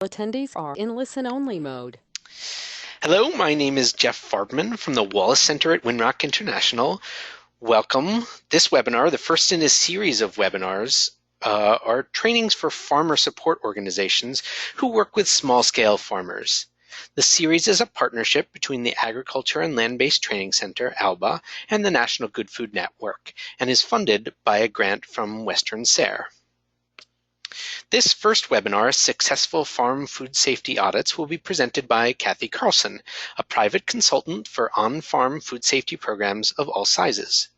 Attendees are in listen-only mode. Hello, my name is Jeff Farbman from the Wallace Center at Winrock International. Welcome. This webinar, the first in a series of webinars, are trainings for farmer support organizations who work with small-scale farmers. The series is a partnership between the Agriculture and Land-Based Training Center, ALBA, and the National Good Food Network, and is funded by a grant from Western SARE. This first webinar, Successful Farm Food Safety Audits, will be presented by Cathy Carlson, a private consultant for on-farm food safety programs of all sizes.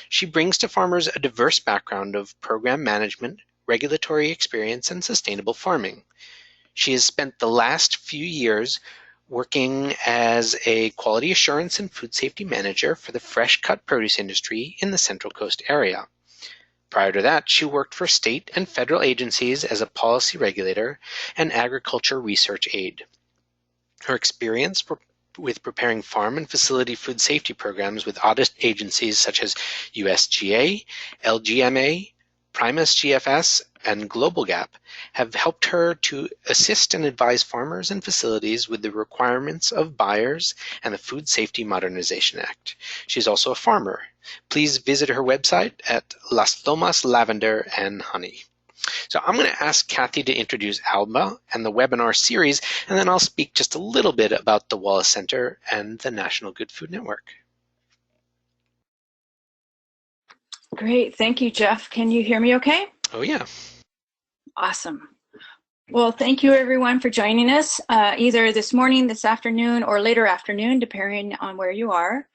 She brings to farmers a diverse background of program management, regulatory experience, and sustainable farming. She has spent the last few years working as a quality assurance and food safety manager for the fresh cut produce industry in the Central Coast area. Prior to that, she worked for state and federal agencies as a policy regulator and agriculture research aide. Her experience with preparing farm and facility food safety programs with audit agencies such as USGA, LGMA, Primus GFS, and GroupGAP have helped her to assist and advise farmers and facilities with the requirements of buyers and the Food Safety Modernization Act. She's also a farmer. Please visit her website at Las Lomas Lavender and Honey. So I'm going to ask Cathy to introduce ALBA and the webinar series, and then I'll speak just a little bit about the Wallace Center and the National Good Food Network. Great, thank you, Jeff. Can you hear me okay? Oh yeah. Awesome. Well, thank you everyone for joining us, either this morning, this afternoon, or later afternoon, depending on where you are.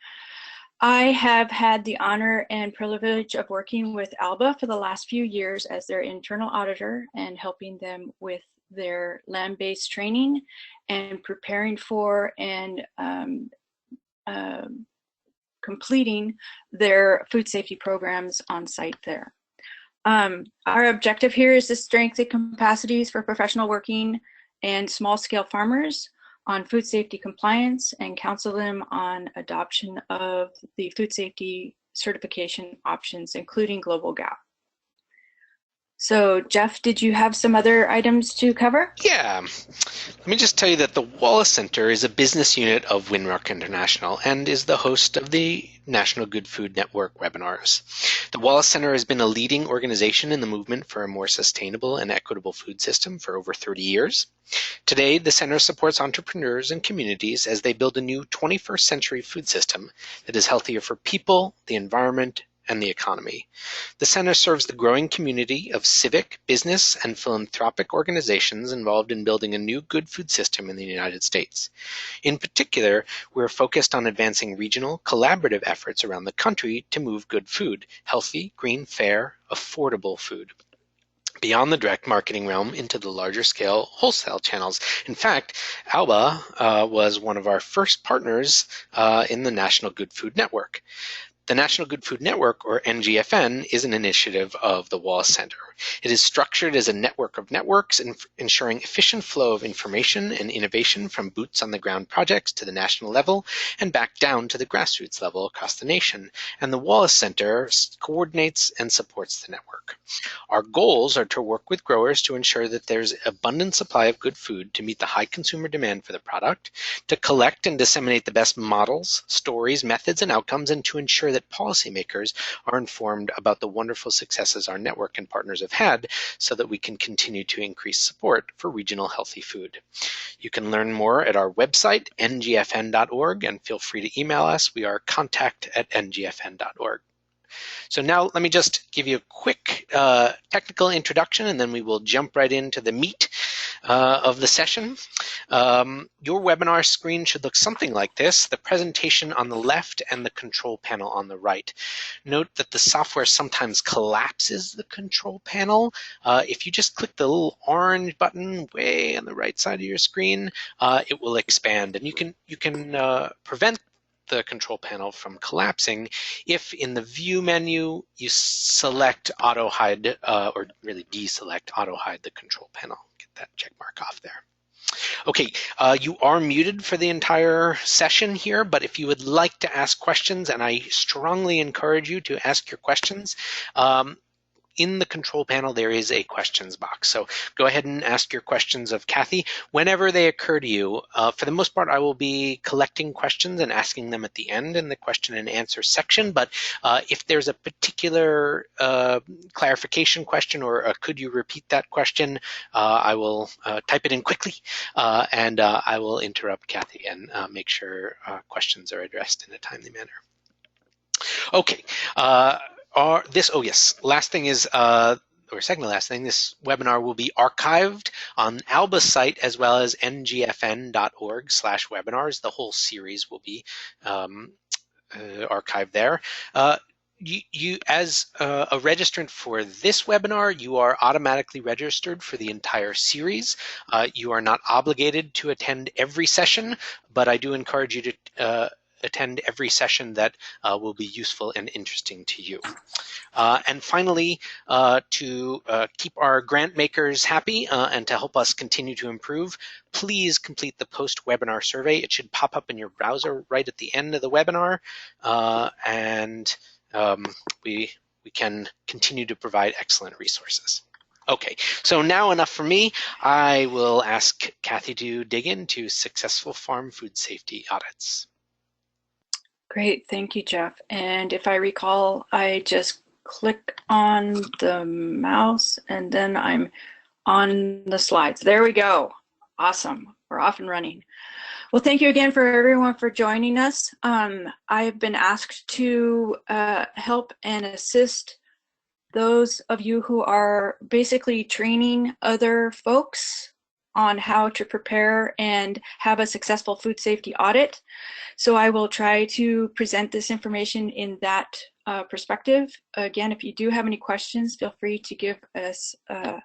I have had the honor and privilege of working with ALBA for the last few years as their internal auditor and helping them with their land-based training and preparing for and completing their food safety programs on site there. Our objective here is to strengthen capacities for professional working and small-scale farmers on food safety compliance and counsel them on adoption of the food safety certification options, including GroupGAP. So, Jeff, did you have some other items to cover? Yeah. Let me just tell you that the Wallace Center is a business unit of Winrock International and is the host of the National Good Food Network webinars. The Wallace Center has been a leading organization in the movement for a more sustainable and equitable food system for over 30 years. Today, the center supports entrepreneurs and communities as they build a new 21st century food system that is healthier for people, the environment, and the economy. The center serves the growing community of civic, business, and philanthropic organizations involved in building a new good food system in the United States. In particular, we're focused on advancing regional, collaborative efforts around the country to move good food, healthy, green, fair, affordable food, beyond the direct marketing realm into the larger scale wholesale channels. In fact, ALBA was one of our first partners in the National Good Food Network. The National Good Food Network, or NGFN, is an initiative of the Wallace Center. It is structured as a network of networks, ensuring efficient flow of information and innovation from boots-on-the-ground projects to the national level and back down to the grassroots level across the nation. And the Wallace Center coordinates and supports the network. Our goals are to work with growers to ensure that there's abundant supply of good food to meet the high consumer demand for the product, to collect and disseminate the best models, stories, methods, and outcomes, and to ensure that policymakers are informed about the wonderful successes our network and partners have had so that we can continue to increase support for regional healthy food. You can learn more at our website, ngfn.org, and feel free to email us. We are contact@ngfn.org. So now let me just give you a quick technical introduction, and then we will jump right into the meat of the session. Your webinar screen should look something like this, the presentation on the left and the control panel on the right. Note that the software sometimes collapses the control panel. If you just click the little orange button way on the right side of your screen, it will expand, and you can prevent the control panel from collapsing if in the view menu you select auto hide or really deselect auto hide the control panel. Get that check mark off there. Okay, you are muted for the entire session here, but if you would like to ask questions, and I strongly encourage you to ask your questions, in the control panel, there is a questions box. So go ahead and ask your questions of Cathy whenever they occur to you. For the most part, I will be collecting questions and asking them at the end in the question and answer section. But if there's a particular clarification question or could you repeat that question, I will type it in quickly and I will interrupt Cathy and make sure questions are addressed in a timely manner. Okay. Last thing is, or second to last thing, this webinar will be archived on ALBA's site as well as ngfn.org/webinars. The whole series will be archived there. You as a registrant for this webinar, you are automatically registered for the entire series. You are not obligated to attend every session, but I do encourage you to attend every session that will be useful and interesting to you. And finally, to keep our grant makers happy and to help us continue to improve, please complete the post-webinar survey. It should pop up in your browser right at the end of the webinar, and we can continue to provide excellent resources. Okay, so now enough for me. I will ask Cathy to dig into successful farm food safety audits. Great, thank you, Jeff. And if I recall, I just click on the mouse and then I'm on the slides. There we go. Awesome, we're off and running. Well, thank you again for everyone for joining us. I've been asked to help and assist those of you who are basically training other folks on how to prepare and have a successful food safety audit. So I will try to present this information in that perspective. Again, if you do have any questions, feel free to give us a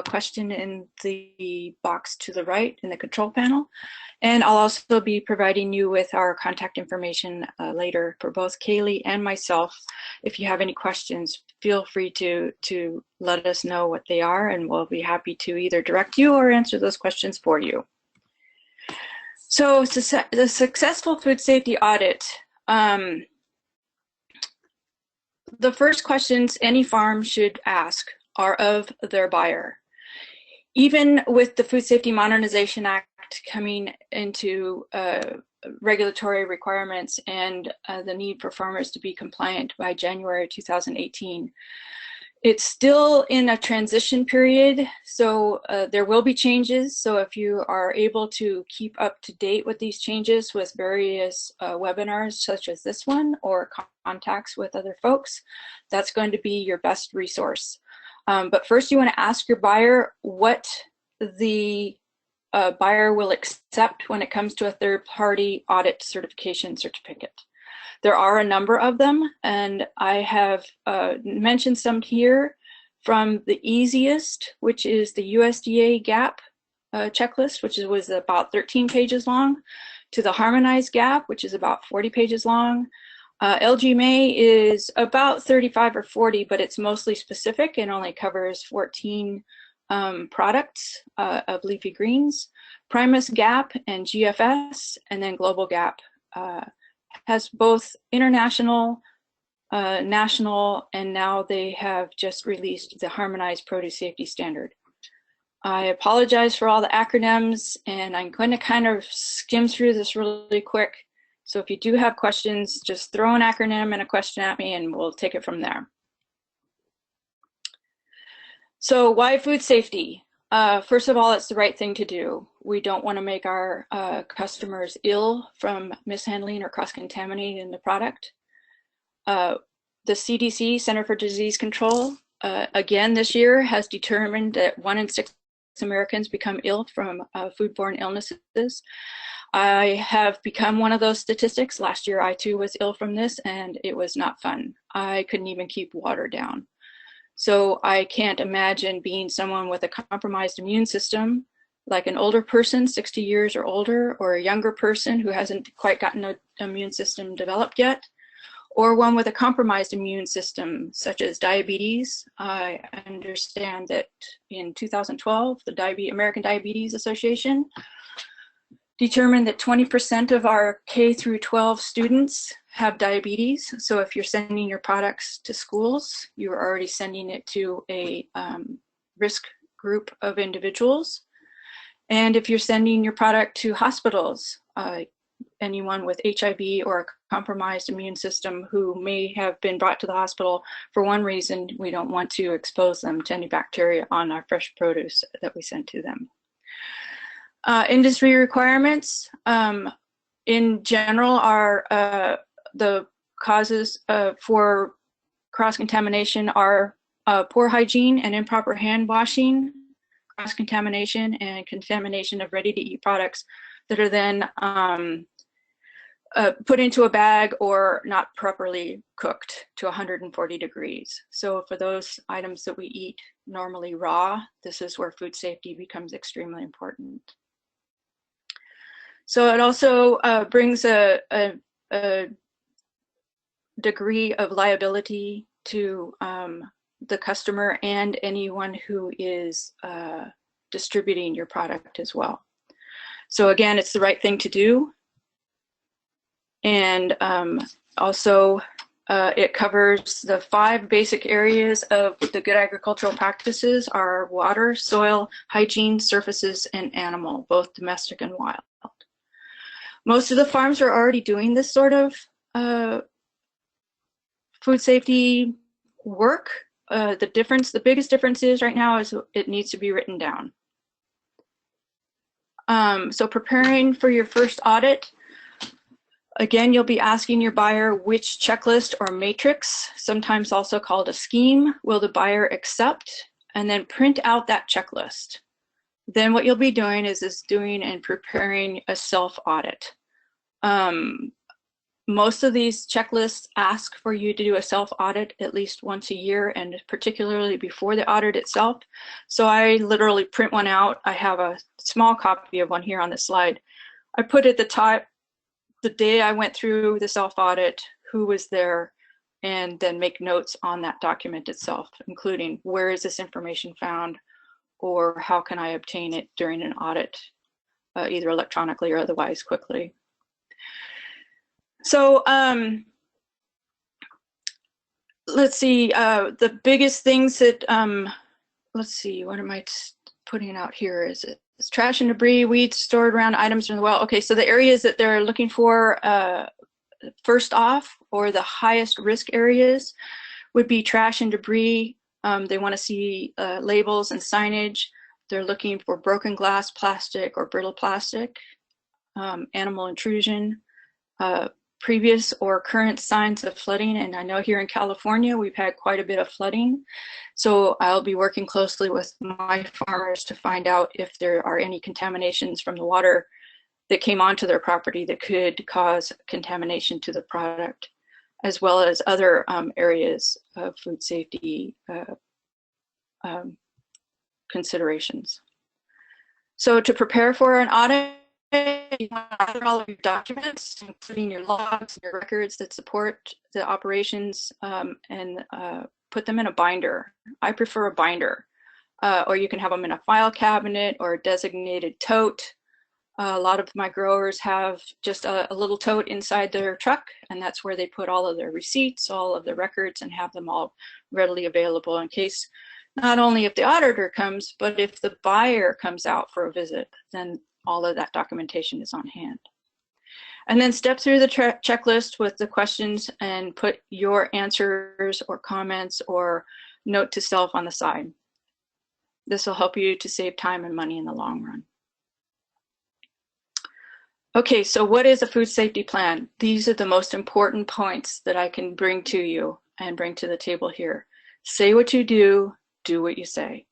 question in the box to the right in the control panel. And I'll also be providing you with our contact information later for both Kaylee and myself. If you have any questions, feel free to let us know what they are, and we'll be happy to either direct you or answer those questions for you. So the successful food safety audit. The first questions any farm should ask are of their buyer. Even with the Food Safety Modernization Act coming into regulatory requirements and the need for farmers to be compliant by January 2018, it's still in a transition period, so there will be changes. So if you are able to keep up to date with these changes with various webinars such as this one or contacts with other folks, that's going to be your best resource. But first you want to ask your buyer what the buyer will accept when it comes to a third-party audit certification certificate. There are a number of them, and I have mentioned some here, from the easiest, which is the USDA GAP checklist, which was about 13 pages long, to the harmonized GAP, which is about 40 pages long. LGMA is about 35 or 40, but it's mostly specific and only covers 14 products of leafy greens. Primus GAP and GFS, and then Global GAP has both international, national, and now they have just released the harmonized produce safety standard. I apologize for all the acronyms, and I'm going to kind of skim through this really quick. So if you do have questions, just throw an acronym and a question at me and we'll take it from there. So why food safety? First of all, it's the right thing to do. We don't want to make our customers ill from mishandling or cross-contaminating the product. The CDC, Center for Disease Control, again this year has determined that 1 in 6 Americans become ill from foodborne illnesses. I have become one of those statistics. Last year I too was ill from this, and it was not fun. I couldn't even keep water down. So I can't imagine being someone with a compromised immune system, like an older person, 60 years or older, or a younger person who hasn't quite gotten an immune system developed yet, or one with a compromised immune system, such as diabetes. I understand that in 2012, the American Diabetes Association determined that 20% of our K through 12 students have diabetes. So if you're sending your products to schools, you are already sending it to a risk group of individuals. And if you're sending your product to hospitals, anyone with HIV or a compromised immune system who may have been brought to the hospital for one reason, we don't want to expose them to any bacteria on our fresh produce that we send to them. Industry requirements, in general, are the causes for cross-contamination are poor hygiene and improper hand washing, cross-contamination and contamination of ready-to-eat products that are then put into a bag or not properly cooked to 140 degrees. So for those items that we eat normally raw, this is where food safety becomes extremely important. So it also brings a degree of liability to the customer and anyone who is distributing your product as well. So again, it's the right thing to do. And also it covers the 5 basic areas of the good agricultural practices are water, soil, hygiene, surfaces, and animal, both domestic and wild. Most of the farms are already doing this sort of food safety work. The biggest difference is right now is it needs to be written down. So preparing for your first audit, again, you'll be asking your buyer which checklist or matrix, sometimes also called a scheme, will the buyer accept, and then print out that checklist. Then what you'll be doing is doing and preparing a self-audit. Most of these checklists ask for you to do a self-audit at least once a year, and particularly before the audit itself. So I literally print one out. I have a small copy of one here on the slide. I put at the top the day I went through the self-audit, who was there, and then make notes on that document itself, including where is this information found, or how can I obtain it during an audit, either electronically or otherwise quickly. So let's see, the biggest things that, let's see, what am I putting out here? Is it it's trash and debris, weeds stored around items in the well? Okay, so the areas that they're looking for first off, or the highest risk areas, would be trash and debris. They want to see labels and signage. They're looking for broken glass, plastic, or brittle plastic, animal intrusion, previous or current signs of flooding. And I know here in California, we've had quite a bit of flooding. So I'll be working closely with my farmers to find out if there are any contaminations from the water that came onto their property that could cause contamination to the product, as well as other areas of food safety considerations. So to prepare for an audit, you want to gather all of your documents, including your logs, your records that support the operations, and put them in a binder. I prefer a binder, or you can have them in a file cabinet or a designated tote. A lot of my growers have just a little tote inside their truck, and that's where they put all of their receipts, all of their records, and have them all readily available in case, not only if the auditor comes, but if the buyer comes out for a visit, then all of that documentation is on hand. And then step through the checklist with the questions and put your answers or comments or note to self on the side. This will help you to save time and money in the long run. Okay, so what is a food safety plan? These are the most important points that I can bring to you and bring to the table here. Say what you do what you say.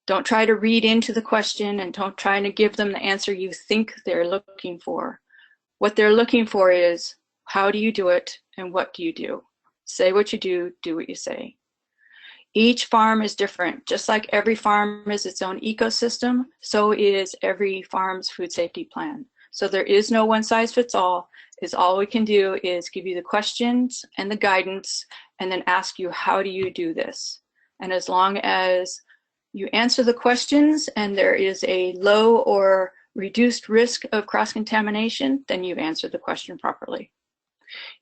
Don't try to read into the question, and don't try to give them the answer you think they're looking for. What they're looking for is, how do you do it and what do you do? Say what you do what you say. Each farm is different. Just like every farm is its own ecosystem, so is every farm's food safety plan. So there is no one size fits all. All we can do is give you the questions and the guidance, and then ask you, how do you do this? And as long as you answer the questions and there is a low or reduced risk of cross-contamination, then you've answered the question properly.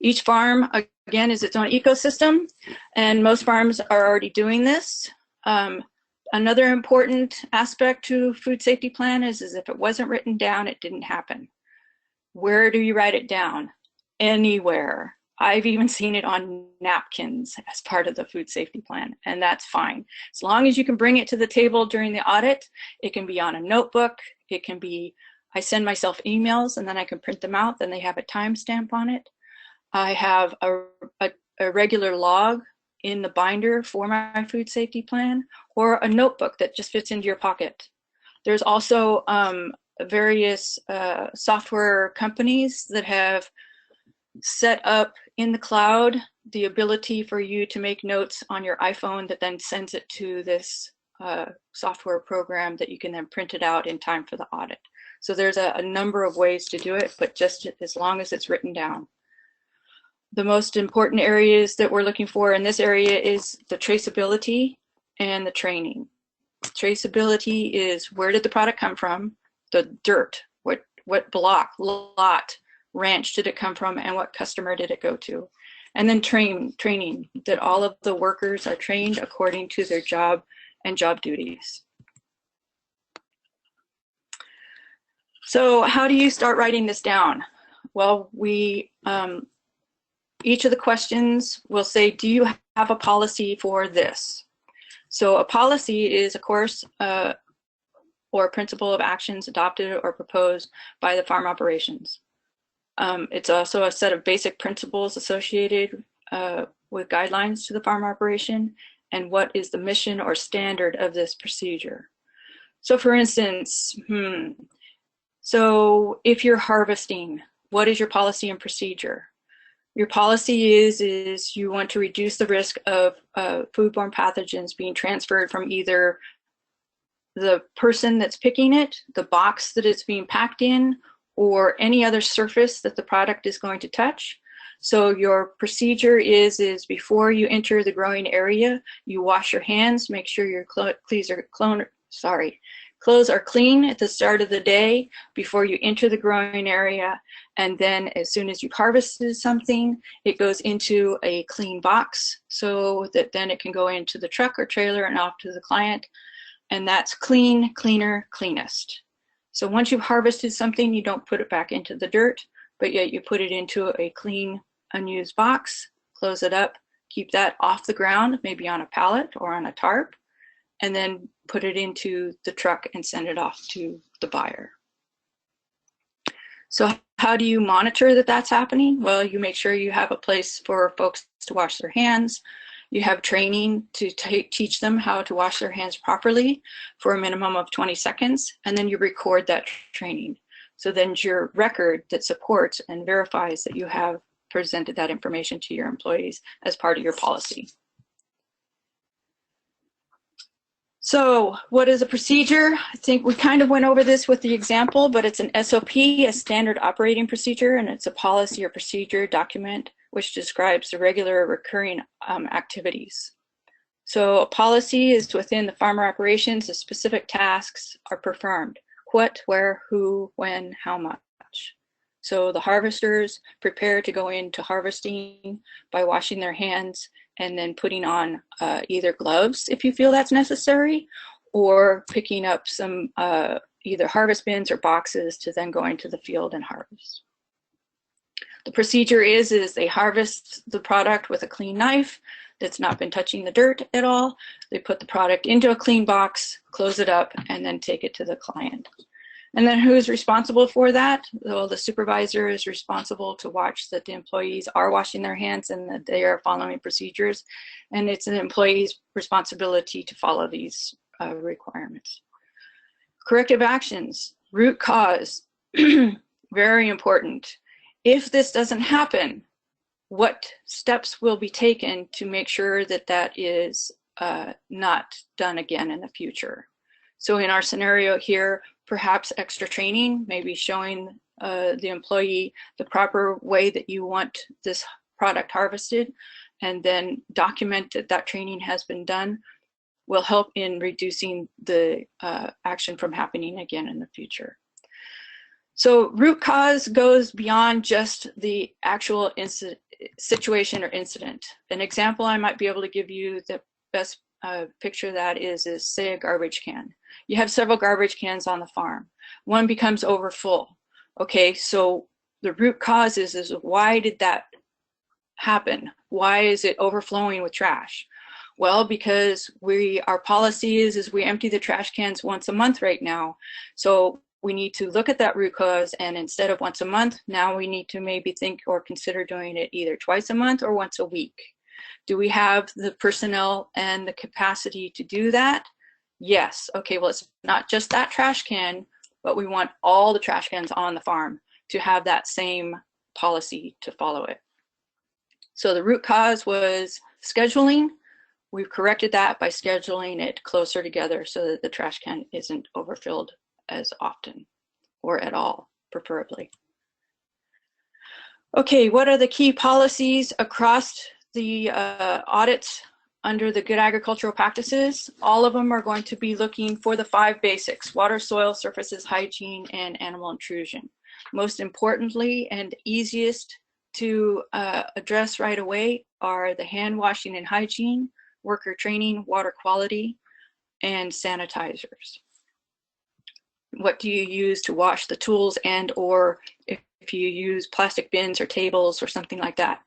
Each farm, again, is its own ecosystem, and most farms are already doing this. Another important aspect to food safety plan is if it wasn't written down, it didn't happen. Where do you write it down? Anywhere. I've even seen it on napkins as part of the food safety plan, and that's fine. As long as you can bring it to the table during the audit, it can be on a notebook, it can be, I send myself emails and then I can print them out, then they have a timestamp on it. I have a regular log in the binder for my food safety plan, or a notebook that just fits into your pocket. There's also various software companies that have set up in the cloud the ability for you to make notes on your iPhone that then sends it to this software program that you can then print it out in time for the audit. So there's a number of ways to do it, but just as long as it's written down. The most important areas that we're looking for in this area is the traceability and the training. Traceability is, where did the product come from? The dirt, what block, lot, ranch did it come from, and what customer did it go to? And then training, that all of the workers are trained according to their job and job duties. So how do you start writing this down? Well, each of the questions will say, do you have a policy for this? So a policy is a course or principle of actions adopted or proposed by the farm operations. It's also a set of basic principles associated with guidelines to the farm operation, and what is the mission or standard of this procedure. So for instance, so if you're harvesting, what is your policy and procedure? Your policy is you want to reduce the risk of foodborne pathogens being transferred from either the person that's picking it, the box that it's being packed in, or any other surface that the product is going to touch. So your procedure is before you enter the growing area, you wash your hands, make sure your clothes are clean at the start of the day before you enter the growing area. And then as soon as you've harvested something, it goes into a clean box so that then it can go into the truck or trailer and off to the client. And that's clean, cleaner, cleanest. So once you've harvested something, you don't put it back into the dirt, but yet you put it into a clean, unused box, close it up, keep that off the ground, maybe on a pallet or on a tarp, and then put it into the truck and send it off to the buyer. So how do you monitor that that's happening? Well, you make sure you have a place for folks to wash their hands. You have training to teach them how to wash their hands properly for a minimum of 20 seconds, and then you record that training. So then your record that supports and verifies that you have presented that information to your employees as part of your policy. So what is a procedure? I think we kind of went over this with the example, but it's an SOP, a standard operating procedure, and it's a policy or procedure document which describes the regular recurring activities. So a policy is within the farmer operations, the specific tasks are performed. What, where, who, when, how much. So the harvesters prepare to go into harvesting by washing their hands and then putting on either gloves if you feel that's necessary, or picking up some either harvest bins or boxes to then go into the field and harvest. The procedure is they harvest the product with a clean knife that's not been touching the dirt at all. They put the product into a clean box, close it up, and then take it to the client. And then who is responsible for that? Well, the supervisor is responsible to watch that the employees are washing their hands and that they are following procedures. And it's an employee's responsibility to follow these requirements. Corrective actions, root cause, very important. If this doesn't happen, what steps will be taken to make sure that that is not done again in the future? So in our scenario here, perhaps extra training, maybe showing the employee the proper way that you want this product harvested, and then document that that training has been done, will help in reducing the action from happening again in the future. So root cause goes beyond just the actual situation or incident. An example I might be able to give you, the best picture of that is say a garbage can. You have several garbage cans on the farm. One becomes overfull. Okay, so the root cause is why did that happen? Why is it overflowing with trash? Well, because our policy is we empty the trash cans once a month right now. So we need to look at that root cause, and instead of once a month, now we need to maybe think or consider doing it either twice a month or once a week. Do we have the personnel and the capacity to do that? Yes. Okay, well, it's not just that trash can, but we want all the trash cans on the farm to have that same policy to follow it. So the root cause was scheduling. We've corrected that by scheduling it closer together so that the trash can isn't overfilled as often or at all, preferably. Okay, what are the key policies across the audits under the good agricultural practices? All of them are going to be looking for the 5 basics: water, soil, surfaces, hygiene, and animal intrusion. Most importantly and easiest to address right away are the hand washing and hygiene, worker training, water quality, and sanitizers. What do you use to wash the tools, and or if you use plastic bins or tables or something like that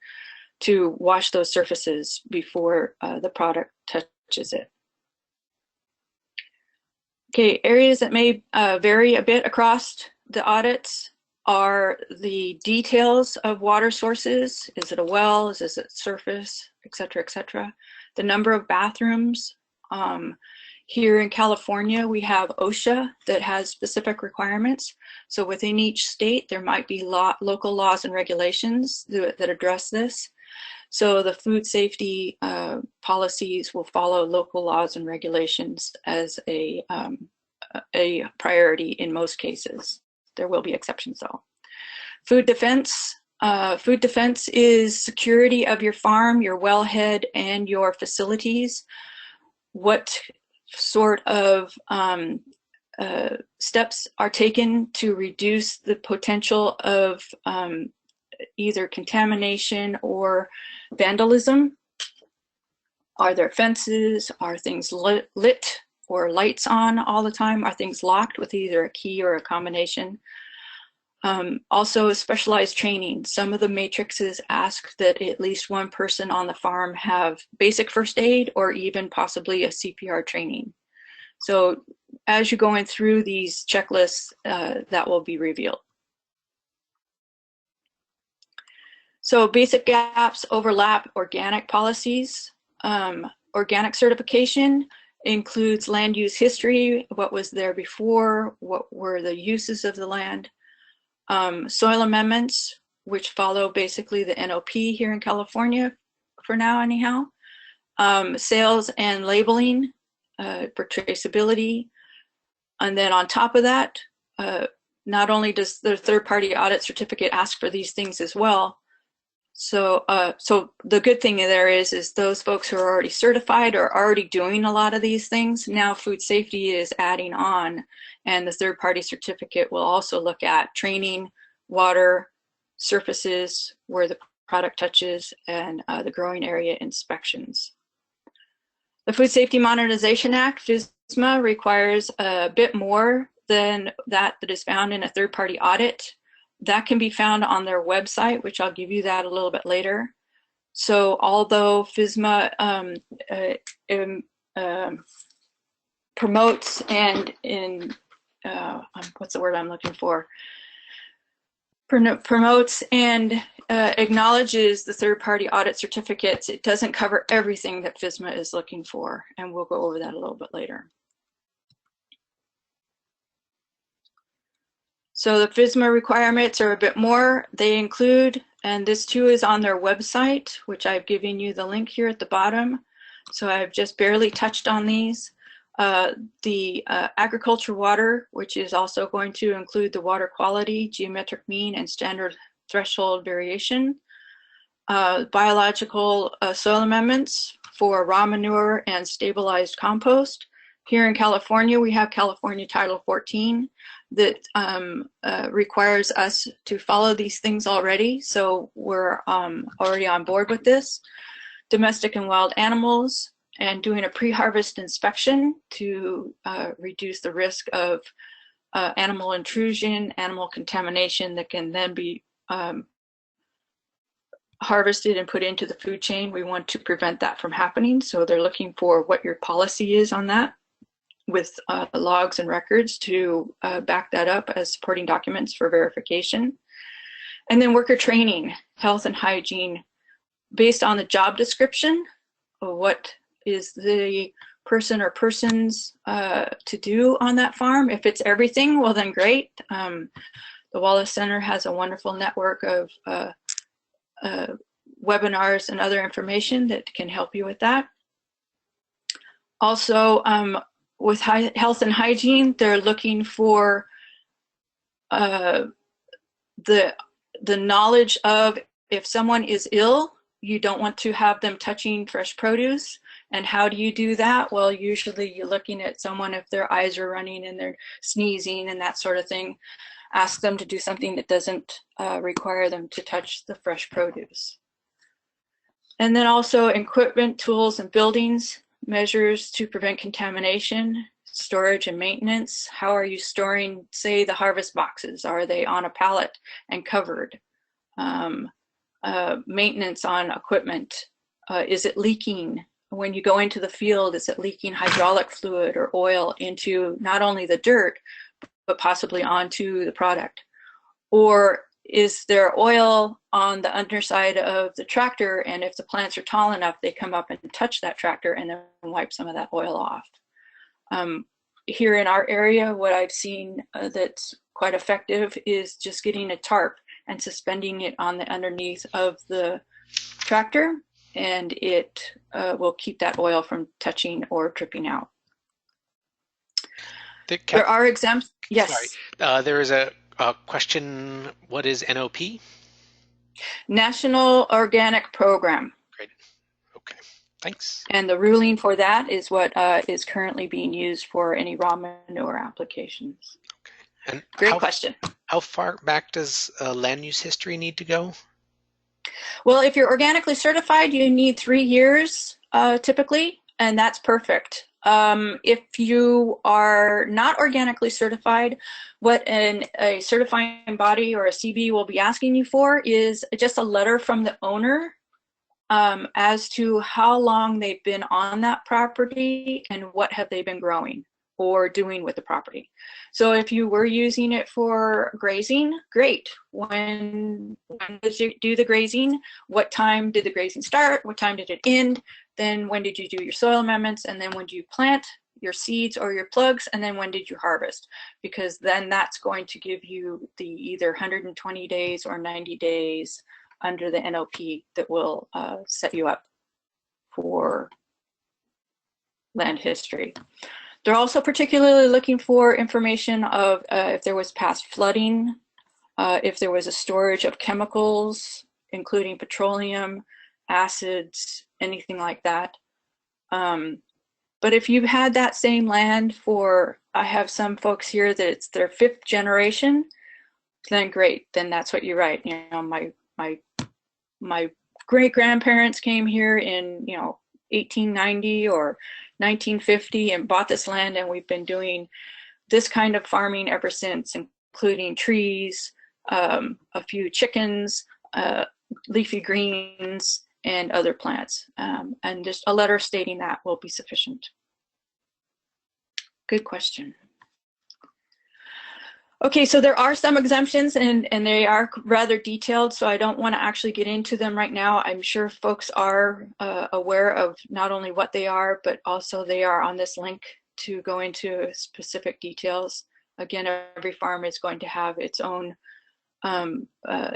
to wash those surfaces before the product touches it. Okay, areas that may vary a bit across the audits are the details of water sources. Is it a well? Is it surface, et cetera, et cetera. The number of bathrooms. Here in California, we have OSHA that has specific requirements. So within each state, there might be local laws and regulations that address this. So the food safety policies will follow local laws and regulations as a priority in most cases. There will be exceptions though. Food defense. Food defense is security of your farm, your wellhead, and your facilities. What sort of steps are taken to reduce the potential of either contamination or vandalism? Are there fences? Are things lit or lights on all the time? Are things locked with either a key or a combination? Also specialized training. Some of the matrices ask that at least one person on the farm have basic first aid or even possibly a CPR training. So as you're going through these checklists, that will be revealed. So basic gaps overlap organic policies. Organic certification includes land use history, what was there before, what were the uses of the land. Soil amendments, which follow basically the NOP here in California for now anyhow. Sales and labeling for traceability. And then on top of that, not only does the third-party audit certificate ask for these things as well. So the good thing there is those folks who are already certified are already doing a lot of these things. Now food safety is adding on, and the third-party certificate will also look at training, water, surfaces where the product touches, and the growing area inspections. The Food Safety Modernization Act, FISMA, requires a bit more than that is found in a third-party audit. That can be found on their website, which I'll give you that a little bit later. So although FISMA promotes and what's the word I'm looking for? Promotes and acknowledges the third-party audit certificates, it doesn't cover everything that FISMA is looking for, and we'll go over that a little bit later. So the FISMA requirements are a bit more. They include, and this too is on their website, which I've given you the link here at the bottom. So I've just barely touched on these. The agriculture water, which is also going to include the water quality, geometric mean, and standard threshold variation. Biological soil amendments for raw manure and stabilized compost. Here in California, we have California Title 14 that requires us to follow these things already. So we're already on board with this. Domestic and wild animals, and doing a pre-harvest inspection to reduce the risk of animal intrusion, animal contamination that can then be harvested and put into the food chain. We want to prevent that from happening. So they're looking for what your policy is on that, with logs and records to back that up as supporting documents for verification. And then worker training, health and hygiene, based on the job description, what is the person or persons to do on that farm. If it's everything, well then great. The Wallace Center has a wonderful network of webinars and other information that can help you with that. Also, with health and hygiene, they're looking for the knowledge of if someone is ill, you don't want to have them touching fresh produce. And how do you do that? Well, usually you're looking at someone, if their eyes are running and they're sneezing and that sort of thing, ask them to do something that doesn't require them to touch the fresh produce. And then also equipment, tools, and buildings, measures to prevent contamination, storage and maintenance. How are you storing, say, the harvest boxes? Are they on a pallet and covered? Maintenance on equipment. Is it leaking? When you go into the field, is it leaking hydraulic fluid or oil into not only the dirt, but possibly onto the product? Or is there oil on the underside of the tractor, and if the plants are tall enough, they come up and touch that tractor and then wipe some of that oil off? Here in our area, what I've seen that's quite effective is just getting a tarp and suspending it on the underneath of the tractor, and it will keep that oil from touching or dripping out. There are exemptions. Yes. Sorry. There is a question. What is NOP? National Organic Program. Great. Okay. Thanks. And the ruling for that is what is currently being used for any raw manure applications. Okay. And great question. How far back does land use history need to go? Well, if you're organically certified, you need 3 years typically, and that's perfect. If you are not organically certified, what a certifying body or a CB will be asking you for is just a letter from the owner as to how long they've been on that property and what have they been growing or doing with the property. So if you were using it for grazing, great. When did you do the grazing? What time did the grazing start? What time did it end? Then when did you do your soil amendments? And then when do you plant your seeds or your plugs? And then when did you harvest? Because then that's going to give you the either 120 days or 90 days under the NOP that will set you up for land history. They're also particularly looking for information of if there was past flooding, if there was a storage of chemicals, including petroleum, acids, anything like that. But if you've had that same land for, I have some folks here that it's their 5th generation, then great, then that's what you write. You know, my great-grandparents came here in, 1890 or 1950 and bought this land, and we've been doing this kind of farming ever since, including trees, a few chickens, leafy greens, and other plants. And just a letter stating that will be sufficient. Good question. Okay, so there are some exemptions, and they are rather detailed, so I don't want to actually get into them right now. I'm sure folks are aware of not only what they are, but also they are on this link to go into specific details. Again, every farm is going to have its own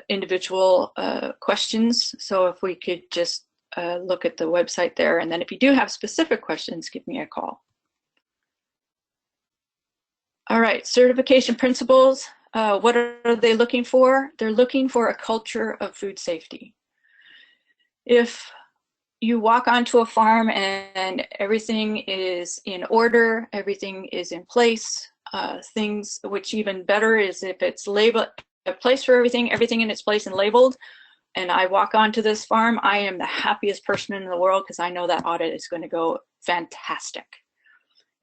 individual questions, so if we could just look at the website there, and then if you do have specific questions, give me a call. All right, certification principles. What are they looking for? They're looking for a culture of food safety. If you walk onto a farm and everything is in order, everything is in place. Things, which even better is if it's labeled, a place for everything, everything in its place and labeled. And I walk onto this farm, I am the happiest person in the world because I know that audit is going to go fantastic.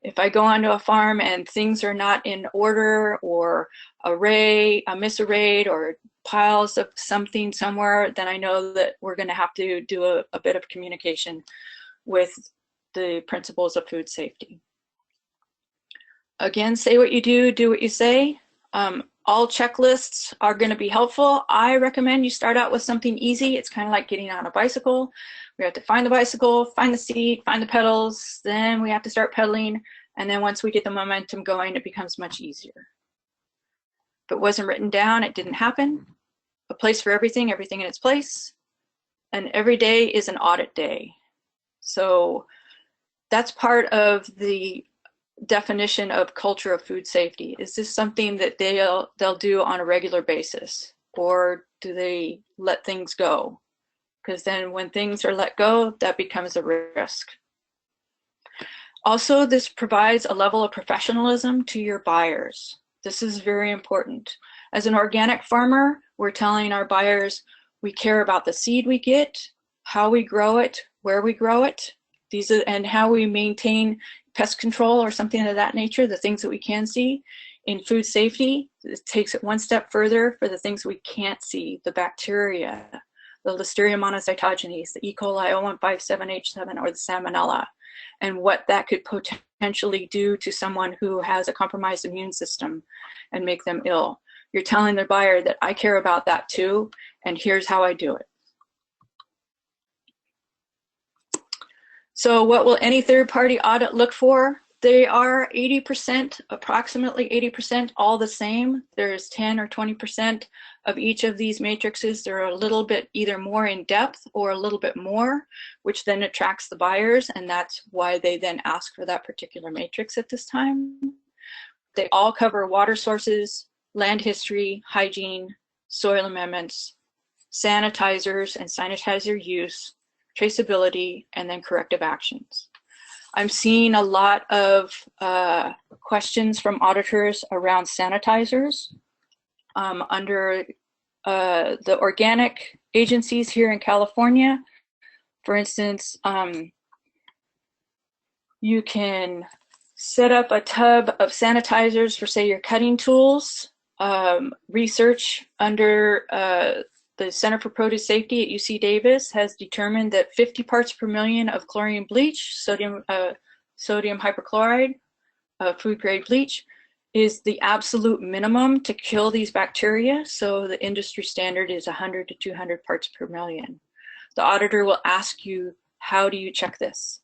If I go onto a farm and things are not in order, or misarrayed, or piles of something somewhere, then I know that we're going to have to do a bit of communication with the principles of food safety. Again, say what you do what you say. All checklists are going to be helpful. I recommend you start out with something easy. It's kind of like getting on a bicycle. We have to find the bicycle, find the seat, find the pedals, then we have to start pedaling. And then once we get the momentum going, it becomes much easier. If it wasn't written down, it didn't happen. A place for everything, everything in its place. And every day is an audit day. So that's part of the definition of culture of food safety. Is this something that they'll do on a regular basis, or do they let things go? Because then when things are let go, that becomes a risk. Also, this provides a level of professionalism to your buyers. This is very important. As an organic farmer, we're telling our buyers we care about the seed we get, how we grow it, where we grow it, and how we maintain pest control or something of that nature, the things that we can see. In food safety, it takes it one step further for the things we can't see, the bacteria, the Listeria monocytogenes, the E. coli 0157H7, or the Salmonella, and what that could potentially do to someone who has a compromised immune system and make them ill. You're telling the buyer that I care about that too, and here's how I do it. So what will any third-party audit look for? They are 80%, approximately 80%, all the same. There's 10 or 20% of each of these matrices. They're a little bit either more in depth or a little bit more, which then attracts the buyers, and that's why they then ask for that particular matrix at this time. They all cover water sources, land history, hygiene, soil amendments, sanitizers and sanitizer use, traceability, and then corrective actions. I'm seeing a lot of questions from auditors around sanitizers. Under the organic agencies here in California, for instance, you can set up a tub of sanitizers for, say, your cutting tools. Research under the Center for Produce Safety at UC Davis has determined that 50 parts per million of chlorine bleach, sodium hypochlorite, food grade bleach, is the absolute minimum to kill these bacteria. So the industry standard is 100 to 200 parts per million. The auditor will ask you, how do you check this?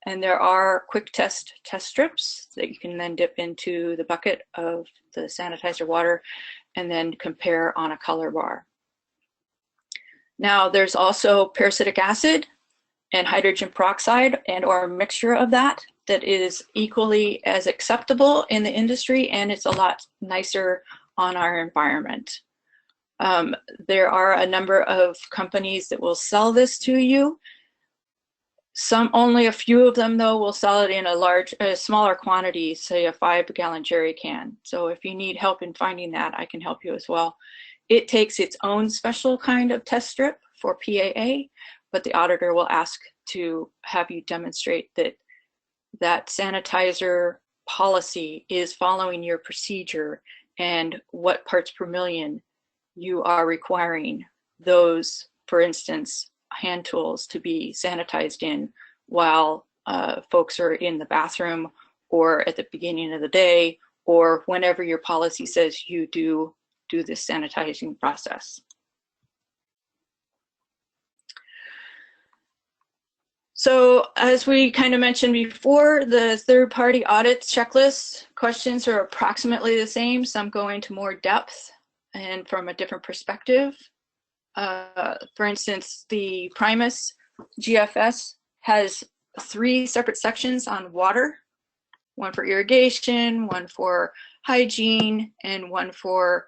And there are quick test strips that you can then dip into the bucket of the sanitizer water and then compare on a color bar. Now, there's also parasitic acid and hydrogen peroxide and or a mixture of that is equally as acceptable in the industry, and it's a lot nicer on our environment. There are a number of companies that will sell this to you. Only a few of them, though, will sell it in a smaller quantity, say a 5-gallon jerry can. So if you need help in finding that, I can help you as well. It takes its own special kind of test strip for PAA, but the auditor will ask to have you demonstrate that that sanitizer policy is following your procedure and what parts per million you are requiring those, for instance, hand tools to be sanitized in while folks are in the bathroom or at the beginning of the day or whenever your policy says you do this sanitizing process. So as we kind of mentioned before, the third-party audit checklist questions are approximately the same. Some go into more depth and from a different perspective. For instance, the Primus GFS has 3 separate sections on water, one for irrigation, one for hygiene, and one for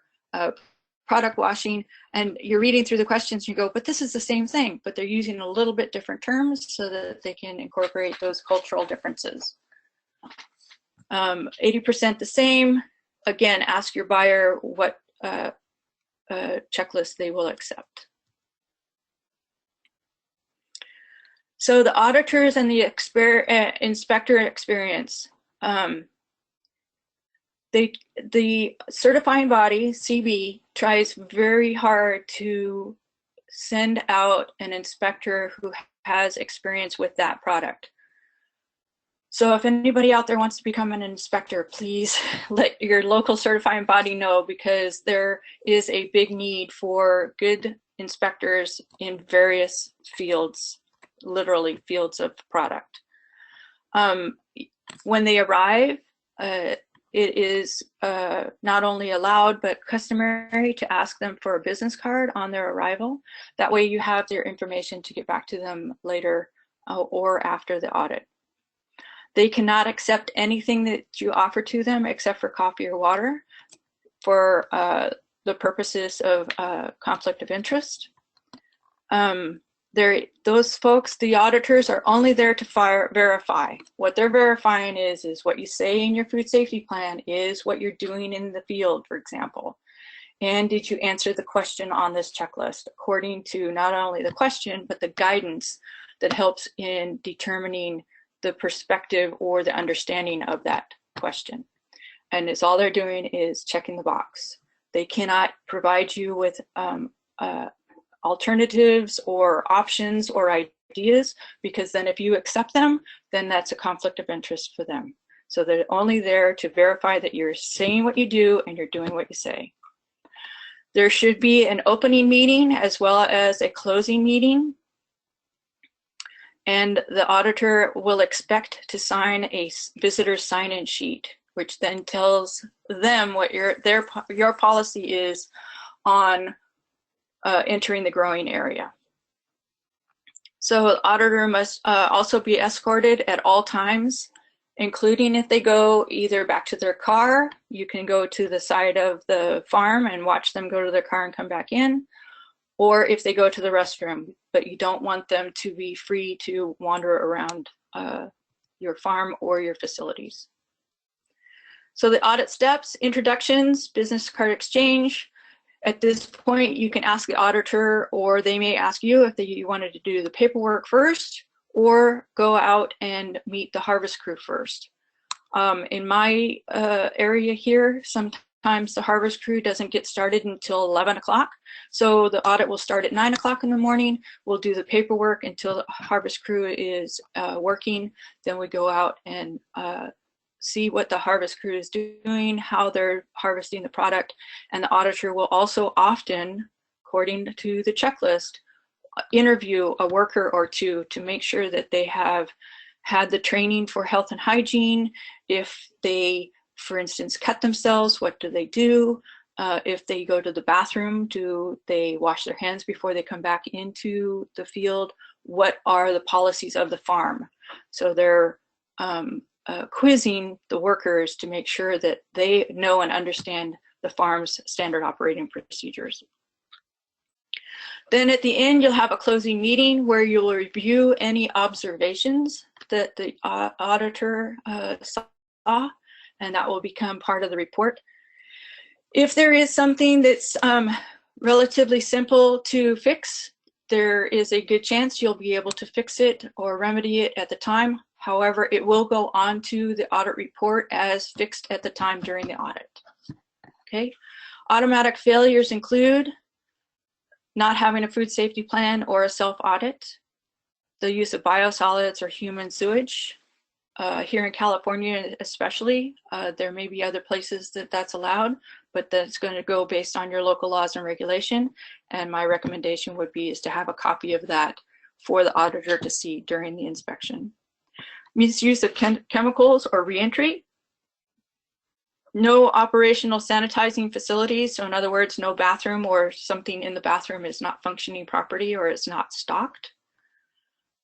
product washing, and you're reading through the questions, you go, but this is the same thing, but they're using a little bit different terms so that they can incorporate those cultural differences. 80% the same. Again, ask your buyer what checklist they will accept. So the auditors and the inspector experience. The certifying body, CB, tries very hard to send out an inspector who has experience with that product. So if anybody out there wants to become an inspector, please let your local certifying body know, because there is a big need for good inspectors in various fields, literally fields of product. When they arrive, it is not only allowed but customary to ask them for a business card on their arrival. That way you have their information to get back to them later or after the audit. They cannot accept anything that you offer to them except for coffee or water for the purposes of conflict of interest. Those folks, the auditors, are only there to verify. What they're verifying is what you say in your food safety plan is what you're doing in the field, for example. And did you answer the question on this checklist according to not only the question, but the guidance that helps in determining the perspective or the understanding of that question. And it's all they're doing is checking the box. They cannot provide you with alternatives or options or ideas, because then if you accept them, then that's a conflict of interest for them. So they're only there to verify that you're saying what you do and you're doing what you say. There should be an opening meeting as well as a closing meeting. And the auditor will expect to sign a visitor sign-in sheet, which then tells them what your policy is on entering the growing area. So the auditor must also be escorted at all times, including if they go either back to their car. You can go to the side of the farm and watch them go to their car and come back in, or if they go to the restroom, but you don't want them to be free to wander around your farm or your facilities. So the audit steps: introductions, business card exchange. At this point, you can ask the auditor, or they may ask you if you wanted to do the paperwork first, or go out and meet the harvest crew first. In my area here, sometimes the harvest crew doesn't get started until 11 o'clock. So the audit will start at 9 o'clock in the morning. We'll do the paperwork until the harvest crew is working. Then we go out and see what the harvest crew is doing, how they're harvesting the product. And the auditor will also often, according to the checklist, interview a worker or two to make sure that they have had the training for health and hygiene. If they, for instance, cut themselves, what do they do? If they go to the bathroom, do they wash their hands before they come back into the field? What are the policies of the farm? So they're quizzing the workers to make sure that they know and understand the farm's standard operating procedures. Then at the end, you'll have a closing meeting where you'll review any observations that the auditor saw, and that will become part of the report. If there is something that's relatively simple to fix, there is a good chance you'll be able to fix it or remedy it at the time. However, it will go on to the audit report as fixed at the time during the audit. Okay. Automatic failures include not having a food safety plan or a self-audit, the use of biosolids or human sewage. Here in California especially, there may be other places that that's allowed, but that's going to go based on your local laws and regulation. And my recommendation would be is to have a copy of that for the auditor to see during the inspection. Misuse of chemicals or reentry. No operational sanitizing facilities. So in other words, no bathroom or something in the bathroom is not functioning properly or is not stocked.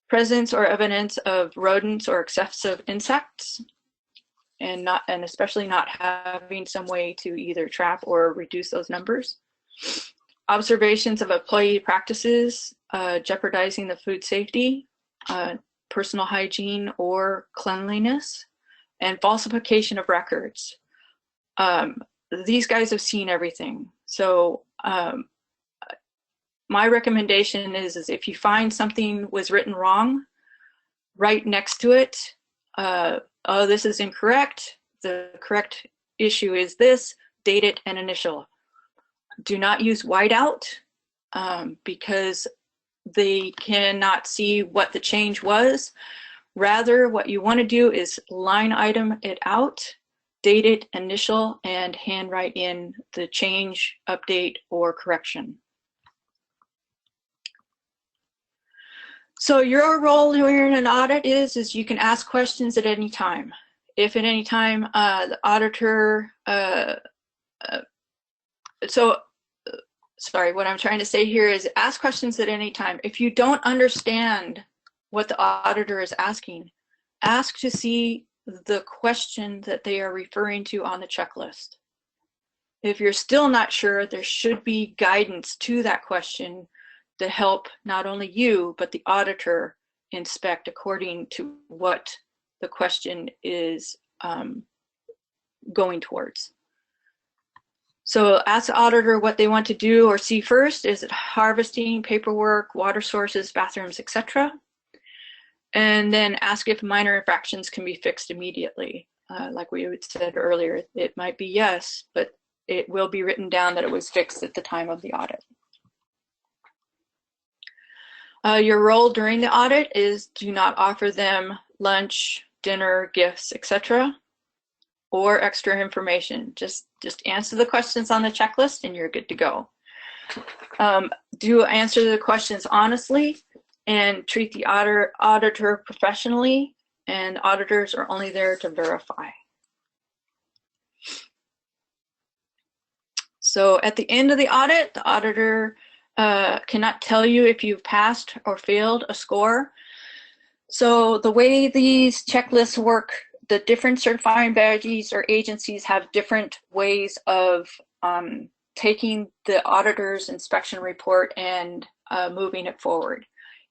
Presence or evidence of rodents or excessive insects, and especially not having some way to either trap or reduce those numbers. Observations of employee practices jeopardizing the food safety, personal hygiene or cleanliness, and falsification of records. These guys have seen everything. So my recommendation is if you find something was written wrong, write next to it, oh, this is incorrect. The correct issue is this, date it and initial. Do not use whiteout because they cannot see what the change was. Rather, what you want to do is line item it out, date it, initial, and handwrite in the change, update, or correction. So your role here in an audit is you can ask questions at any time. If at any time the auditor, sorry, what I'm trying to say here is ask questions at any time. If you don't understand what the auditor is asking, ask to see the question that they are referring to on the checklist. If you're still not sure, there should be guidance to that question to help not only you, but the auditor inspect according to what the question is going towards. So ask the auditor what they want to do or see first. Is it harvesting, paperwork, water sources, bathrooms, etc.? And then ask if minor infractions can be fixed immediately. Like we had said earlier, it might be yes, but it will be written down that it was fixed at the time of the audit. Your role during the audit is do not offer them lunch, dinner, gifts, etc., or extra information. Just answer the questions on the checklist and you're good to go. Do answer the questions honestly and treat the auditor professionally, and auditors are only there to verify. So at the end of the audit, the auditor cannot tell you if you've passed or failed a score. So the way these checklists work, the different certifying bodies or agencies have different ways of taking the auditor's inspection report and moving it forward.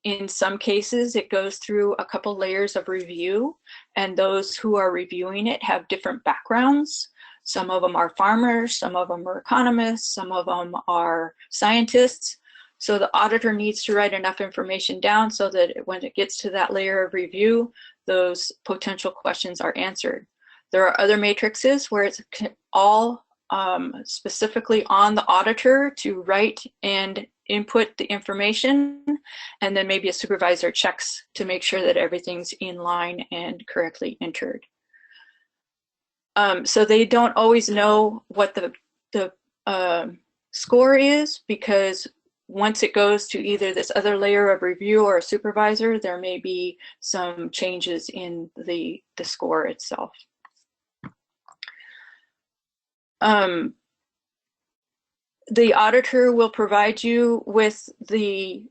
In some cases, it goes through a couple layers of review, and those who are reviewing it have different backgrounds. Some of them are farmers, some of them are economists, some of them are scientists. So the auditor needs to write enough information down so that when it gets to that layer of review, those potential questions are answered. There are other matrices where it's all specifically on the auditor to write and input the information, and then maybe a supervisor checks to make sure that everything's in line and correctly entered. So they don't always know what the score is, because once it goes to either this other layer of review or a supervisor, there may be some changes in the score itself. The auditor will provide you with the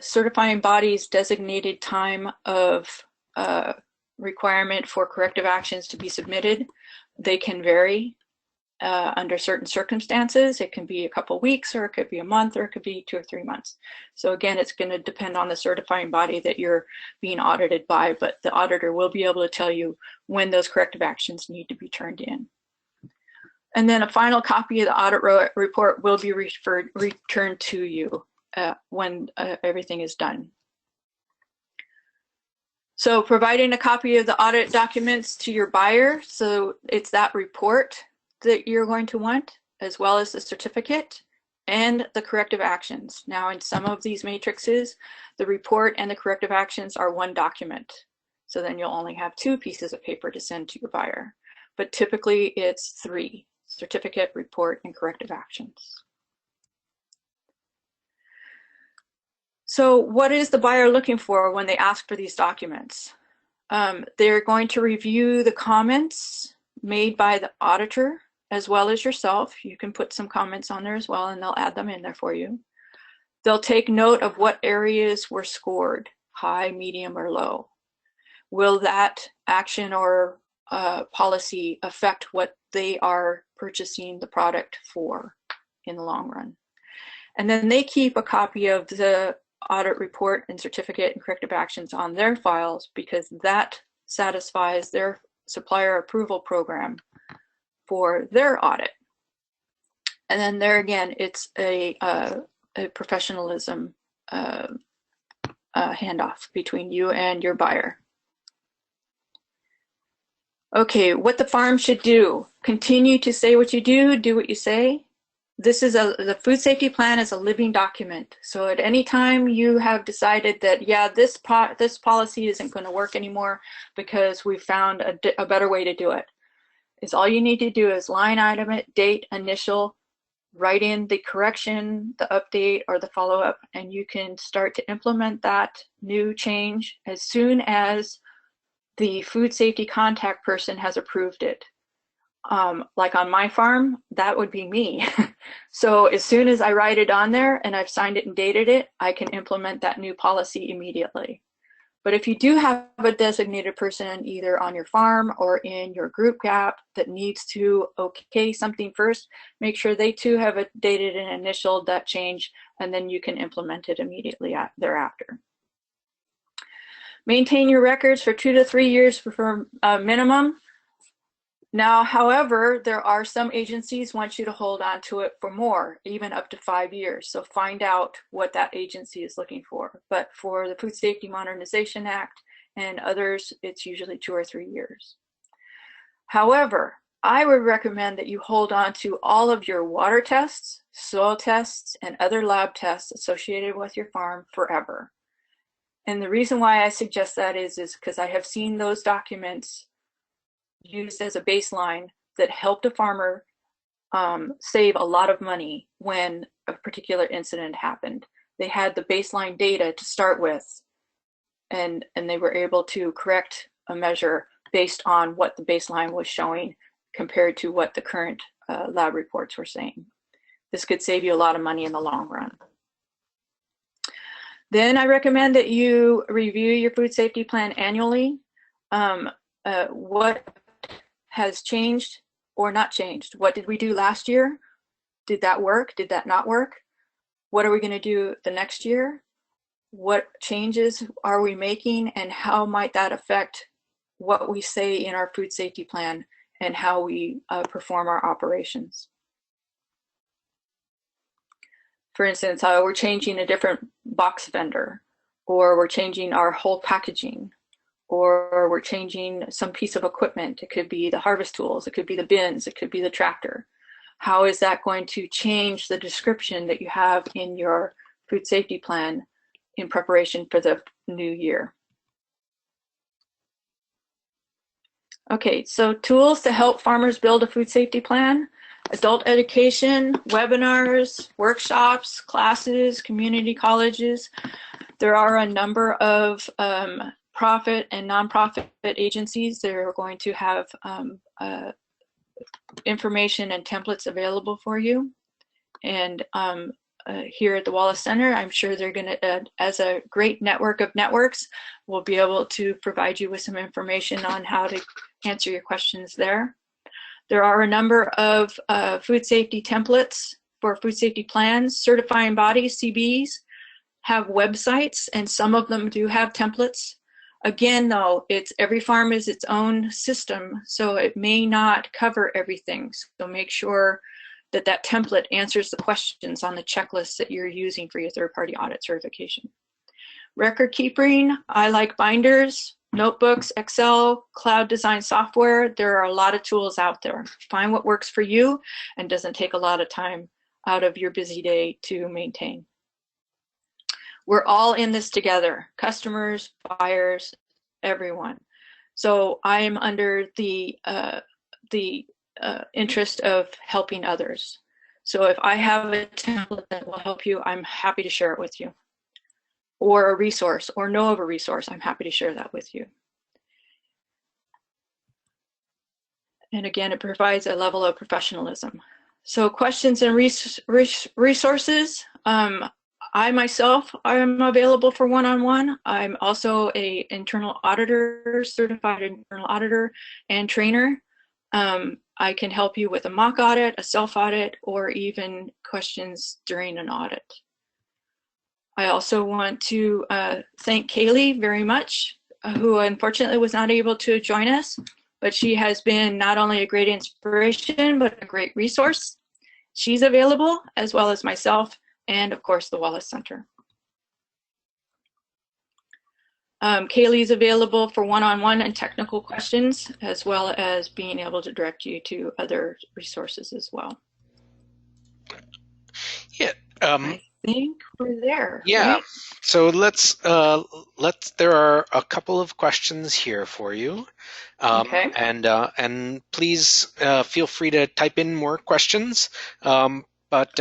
certifying body's designated time of requirement for corrective actions to be submitted. They can vary under certain circumstances. It can be a couple weeks, or it could be a month, or it could be 2 or 3 months. So again, it's going to depend on the certifying body that you're being audited by, but the auditor will be able to tell you when those corrective actions need to be turned in. And then a final copy of the audit report will be returned to you when everything is done. So providing a copy of the audit documents to your buyer, so it's that report that you're going to want, as well as the certificate and the corrective actions. Now, in some of these matrices, the report and the corrective actions are one document. So then you'll only have 2 pieces of paper to send to your buyer. But typically it's 3: certificate, report, and corrective actions. So what is the buyer looking for when they ask for these documents? They're going to review the comments made by the auditor as well as yourself. You can put some comments on there as well, and they'll add them in there for you. They'll take note of what areas were scored, high, medium, or low. Will that action or policy affect what they are purchasing the product for in the long run? And then they keep a copy of the audit report and certificate and corrective actions on their files because that satisfies their supplier approval program for their audit. And then there again, it's a professionalism handoff between you and your buyer. Okay, what the farm should do. Continue to say what you do what you say. This is the food safety plan is a living document. So at any time you have decided that, yeah, this policy isn't going to work anymore because we found a better way to do it, is all you need to do is line item it, date, initial, write in the correction, the update, or the follow-up, and you can start to implement that new change as soon as the food safety contact person has approved it. Like on my farm, that would be me. So as soon as I write it on there and I've signed it and dated it, I can implement that new policy immediately. But if you do have a designated person either on your farm or in your GroupGAP that needs to okay something first, make sure they too have dated and initialed that change, and then you can implement it immediately thereafter. Maintain your records for 2 to 3 years for minimum. Now, however, there are some agencies want you to hold on to it for more, even up to 5 years. So find out what that agency is looking for. But for the Food Safety Modernization Act and others, it's usually 2 or 3 years. However, I would recommend that you hold on to all of your water tests, soil tests, and other lab tests associated with your farm forever. And the reason why I suggest that is because I have seen those documents used as a baseline that helped a farmer save a lot of money when a particular incident happened. They had the baseline data to start with, and they were able to correct a measure based on what the baseline was showing compared to what the current lab reports were saying. This could save you a lot of money in the long run. Then I recommend that you review your food safety plan annually. What has changed or not changed? What did we do last year? Did that work? Did that not work? What are we going to do the next year? What changes are we making, and how might that affect what we say in our food safety plan and how we perform our operations? For instance, we're changing a different box vendor, or we're changing our whole packaging, or we're changing some piece of equipment. It could be the harvest tools, it could be the bins, it could be the tractor. How is that going to change the description that you have in your food safety plan in preparation for the new year? Okay, so tools to help farmers build a food safety plan: adult education, webinars, workshops, classes, community colleges. There are a number of profit and nonprofit agencies that are going to have information and templates available for you. And here at the Wallace Center, I'm sure they're going to, as a great network of networks, will be able to provide you with some information on how to answer your questions there. There are a number of food safety templates for food safety plans. Certifying bodies, CBs, have websites, and some of them do have templates. Again, though, every farm is its own system, so it may not cover everything. So make sure that that template answers the questions on the checklist that you're using for your third-party audit certification. Record keeping, I like binders, notebooks, Excel, cloud design software. There are a lot of tools out there. Find what works for you and doesn't take a lot of time out of your busy day to maintain. We're all in this together, customers, buyers, everyone. So I am under the interest of helping others. So if I have a template that will help you, I'm happy to share it with you. Or a resource, or know of a resource, I'm happy to share that with you. And again, it provides a level of professionalism. So questions and resources. I myself am available for one-on-one. I'm also an internal auditor, certified internal auditor and trainer. I can help you with a mock audit, a self-audit, or even questions during an audit. I also want to thank Kaylee very much, who unfortunately was not able to join us, but she has been not only a great inspiration, but a great resource. She's available, as well as myself, and of course the Wallace Center. Kaylee's available for one-on-one and technical questions, as well as being able to direct you to other resources as well. Yeah. I think we're there. Yeah. Right? So there are a couple of questions here for you. Okay. And please feel free to type in more questions. But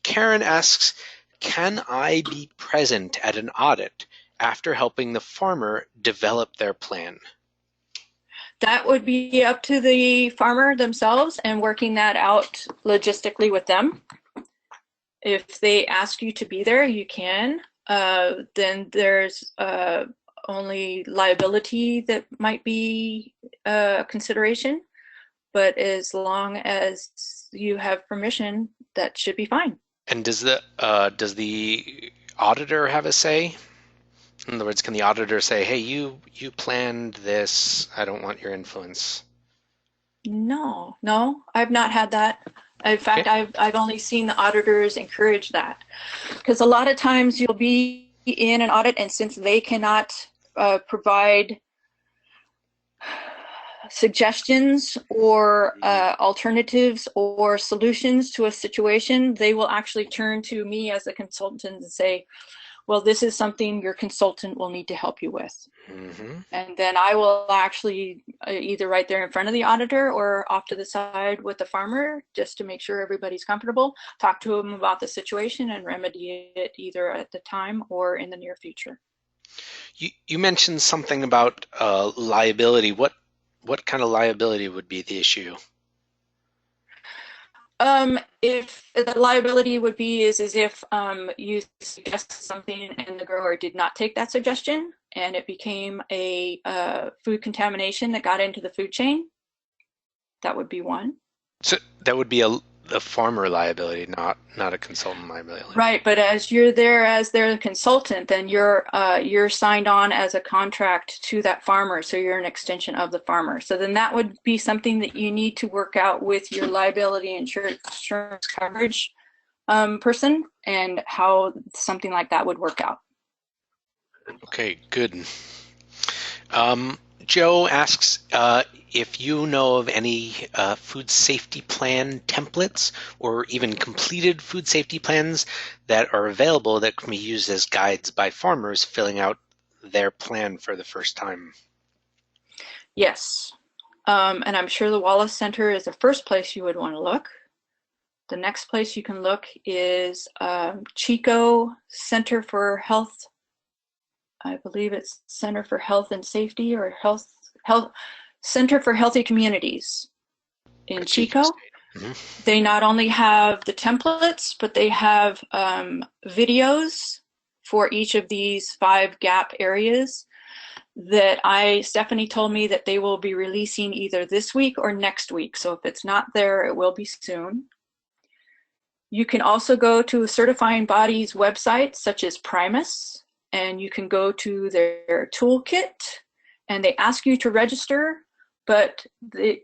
Karen asks, can I be present at an audit after helping the farmer develop their plan? That would be up to the farmer themselves and working that out logistically with them. If they ask you to be there, you can. Then there's only liability that might be a consideration. But as long as you have permission, that should be fine. And does the auditor have a say? In other words, can the auditor say, hey, you planned this, I don't want your influence? No, I've not had that. In fact, Okay. I've only seen the auditors encourage that. Because a lot of times you'll be in an audit, and since they cannot provide suggestions or alternatives or solutions to a situation, they will actually turn to me as a consultant and say, well, this is something your consultant will need to help you with. Mm-hmm. And then I will actually either right there in front of the auditor or off to the side with the farmer, just to make sure everybody's comfortable, talk to them about the situation and remedy it either at the time or in the near future. You mentioned something about liability. What kind of liability would be the issue? If the liability would be is if you suggest something and the grower did not take that suggestion and it became a food contamination that got into the food chain, that would be one. So that would be a farmer liability, not a consultant liability. Right, but as you're there as their consultant, then you're signed on as a contract to that farmer, so you're an extension of the farmer. So then that would be something that you need to work out with your liability insurance coverage person, and how something like that would work out. Okay, good. Joe asks if you know of any food safety plan templates or even completed food safety plans that are available that can be used as guides by farmers filling out their plan for the first time. Yes, and I'm sure the Wallace Center is the first place you would want to look. The next place you can look is Chico Center for Health. I believe it's Center for Health and Safety or Health Center for Healthy Communities in Chico. Mm-hmm. They not only have the templates, but they have videos for each of these 5 GAP areas that Stephanie told me that they will be releasing either this week or next week. So if it's not there, it will be soon. You can also go to a certifying body's website, such as Primus, and you can go to their toolkit, and they ask you to register, but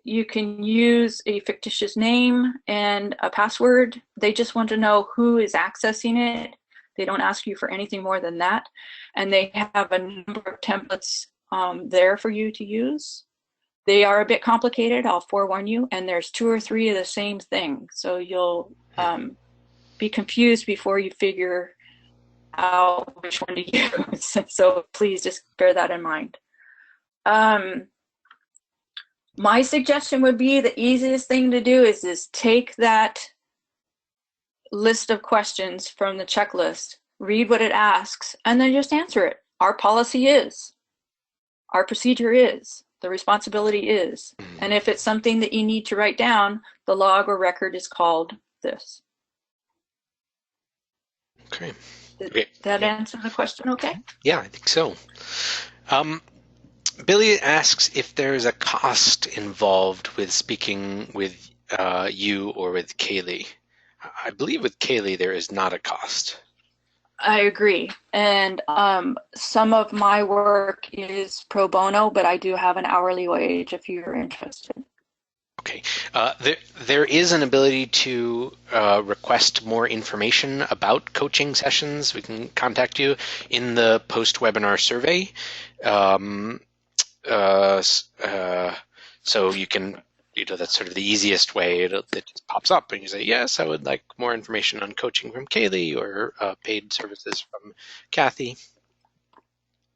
you can use a fictitious name and a password. They just want to know who is accessing it. They don't ask you for anything more than that. And they have a number of templates there for you to use. They are a bit complicated, I'll forewarn you, and there's 2 or 3 of the same thing. So you'll be confused before you figure out which one to use. So please just bear that in mind. My suggestion would be the easiest thing to do is take that list of questions from the checklist, read what it asks, and then just answer it. Our policy is, our procedure is, the responsibility is. And if it's something that you need to write down, the log or record is called this. Okay. Did that answer the question okay? Yeah, I think so. Billy asks if there's a cost involved with speaking with you or with Kaylee. I believe with Kaylee there is not a cost. I agree. And some of my work is pro bono, but I do have an hourly wage if you're interested. Okay. There is an ability to request more information about coaching sessions. We can contact you in the post-webinar survey. So you can, that's sort of the easiest way. It just pops up and you say, yes, I would like more information on coaching from Kaylee or paid services from Cathy.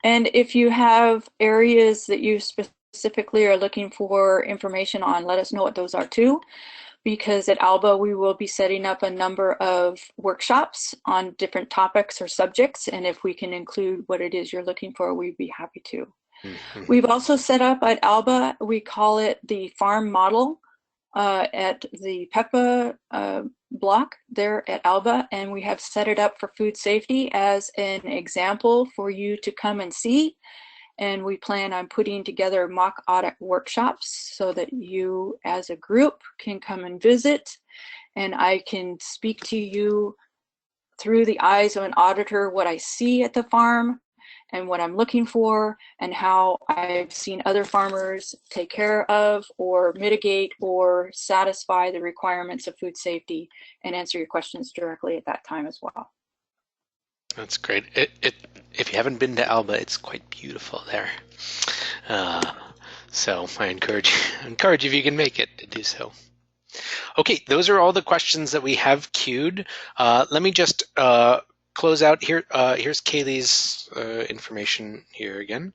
And if you have areas that you specifically are looking for information on, let us know what those are too, because at ALBA we will be setting up a number of workshops on different topics or subjects, and if we can include what it is you're looking for, we'd be happy to. Mm-hmm. We've also set up at ALBA, we call it the farm model at the PEPA block there at ALBA, and we have set it up for food safety as an example for you to come and see. And we plan on putting together mock audit workshops so that you as a group can come and visit, and I can speak to you through the eyes of an auditor what I see at the farm and what I'm looking for and how I've seen other farmers take care of or mitigate or satisfy the requirements of food safety, and answer your questions directly at that time as well. That's great. If you haven't been to ALBA, it's quite beautiful there. So I encourage if you can make it to do so. Okay, those are all the questions that we have queued. Let me just close out here. Here's Kaylee's information here again.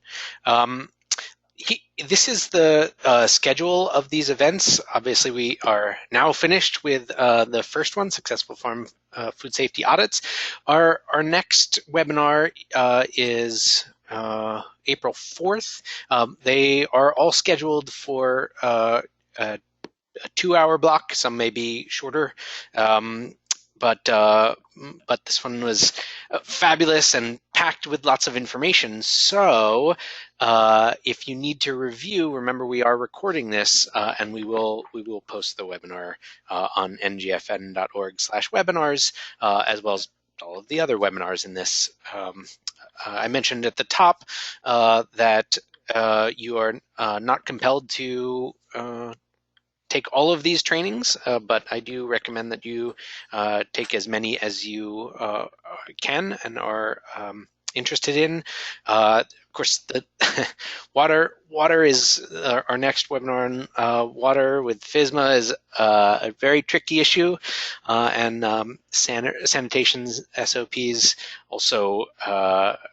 This is the schedule of these events. Obviously, we are now finished with the first one, Successful Farm Food Safety Audits. Our next webinar is April 4th. They are all scheduled for a 2-hour block. Some may be shorter. But this one was fabulous and packed with lots of information. So if you need to review, remember we are recording this, and we will post the webinar on ngfn.org/webinars, as well as all of the other webinars in this. I mentioned at the top that you are not compelled to take all of these trainings, but I do recommend that you take as many as you can and are interested in. Of course, the water is our next webinar on water with FISMA is a very tricky issue, and sanitation SOPs also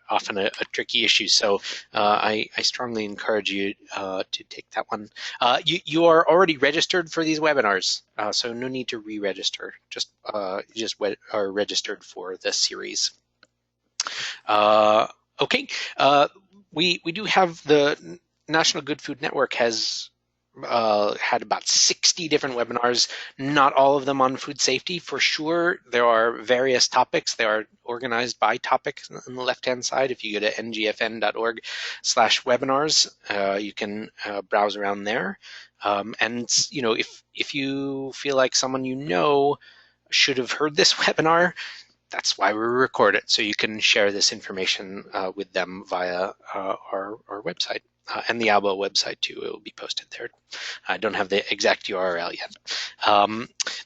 often a tricky issue. So I strongly encourage you to take that one. You are already registered for these webinars, so no need to re-register. Just are registered for the series. Okay. We do have the National Good Food Network has had about 60 different webinars, not all of them on food safety. For sure, there are various topics. They are organized by topic on the left-hand side. If you go to ngfn.org/webinars, you can browse around there. And if you feel like someone you know should have heard this webinar, that's why we record it, so you can share this information with them via our website and the ALBA website too. It will be posted there. I don't have the exact URL yet.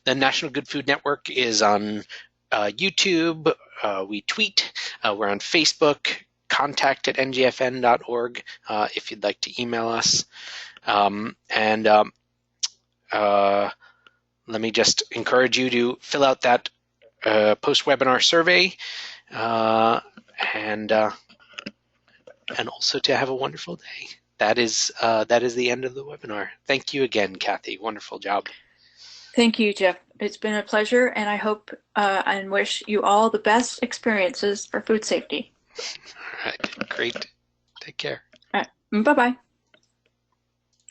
The National Good Food Network is on YouTube. We tweet. We're on Facebook. contact@ngfn.org if you'd like to email us. Let me just encourage you to fill out that post-webinar survey, and also to have a wonderful day. That is the end of the webinar. Thank you again, Cathy. Wonderful job. Thank you, Jeff. It's been a pleasure, and I hope and wish you all the best experiences for food safety. All right, great. Take care. All right. Bye-bye.